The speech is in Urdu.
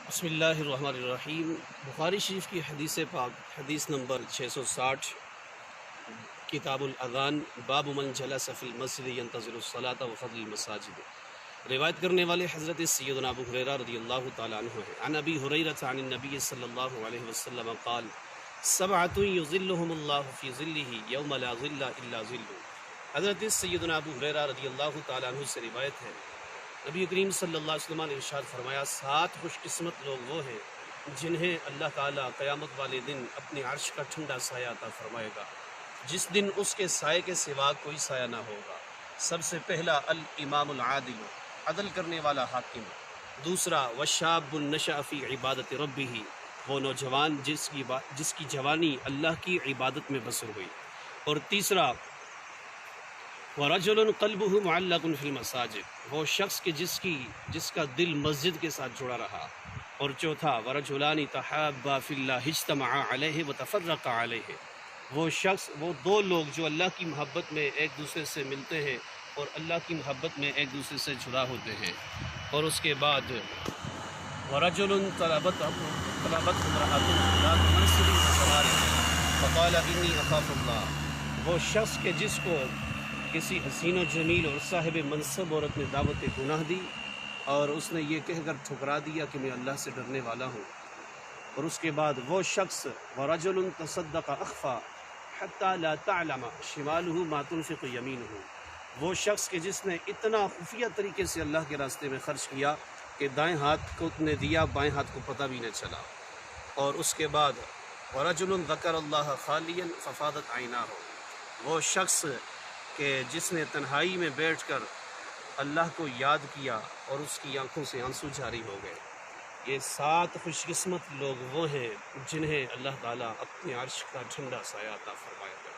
بسم اللہ الرحمن الرحیم۔ بخاری شریف کی حدیث پاک حدیث نمبر 660، کتاب الاذان، باب من جلس فی المسجد ینتظر الصلاۃ وفضل المساجد۔ روایت کرنے والے حضرت سیدنا ابو ہریرہ رضی اللہ تعالیٰ عنہ ہے۔ عن ابی ہریرہ عن النبی صلی اللہ علیہ وسلم قال سبعۃ یظلهم اللہ فی ظلہ یوم لا ظل الا ظلہ۔ حضرت سیدنا ابو ہریرہ رضی اللہ تعالیٰ عنہ سے روایت ہے، نبی کریم صلی اللہ علیہ وسلم نے ارشاد فرمایا، 7 خوش قسمت لوگ وہ ہیں جنہیں اللہ تعالیٰ قیامت والے دن اپنے عرش کا ٹھنڈا سایہ عطا فرمائے گا، جس دن اس کے سائے کے سوا کوئی سایہ نہ ہوگا۔ سب سے پہلا الامام العادل، عدل کرنے والا حاکم۔ دوسرا وشاب نشأ فی عبادت ربہ، وہ نوجوان جس کی جوانی اللہ کی عبادت میں بسر ہوئی۔ اور تیسرا وَرَجُلٌ قَلْبُهُ مُعَلَّقٌ فِي الْمَسَاجِدِ، وہ شخص کے جس کا دل مسجد کے ساتھ جڑا رہا۔ اور چوتھا وَرَجُلَانِ تَحَابَّا فِي اللَّهِ اجْتَمَعَا عَلَيْهِ وَتَفَرَّقَا عَلَيْهِ، وہ دو لوگ جو اللہ کی محبت میں ایک دوسرے سے ملتے ہیں اور اللہ کی محبت میں ایک دوسرے سے جدا ہوتے ہیں۔ اور اس کے بعد وَرَجُلٌ طَلَبَتْهُ امْرَأَةٌ ذَاتُ مَنْصِبٍ وَجَمَالٍ فَقَالَ إِنِّي أَخَافُ اللَّهَ، وہ شخص کے جس کو کسی حسین و جمیل اور صاحب منصب عورت نے دعوت گناہ دی اور اس نے یہ کہہ کر ٹھکرا دیا کہ میں اللہ سے ڈرنے والا ہوں۔ اور اس کے بعد وہ شخص وَرَجُلٌ تَصَدَّقَ أَخْفَى حَتَّى لَا تَعْلَمَ شِمَالُهُ مَا تُنْفِقُ يَمِينُهُ، وہ شخص کے جس نے اتنا خفیہ طریقے سے اللہ کے راستے میں خرچ کیا کہ دائیں ہاتھ کو نے دیا، بائیں ہاتھ کو پتہ بھی نہ چلا۔ اور اس کے بعد وَرَجُلٌ ذَكَرَ اللَّهَ خَالِيًا فَفَاضَتْ عَيْنَاهُ، وہ شخص کہ جس نے تنہائی میں بیٹھ کر اللہ کو یاد کیا اور اس کی آنکھوں سے آنسو جاری ہو گئے۔ یہ 7 خوش قسمت لوگ وہ ہیں جنہیں اللہ تعالیٰ اپنے عرش کا ٹھنڈا سایہ عطا فرمائے گا۔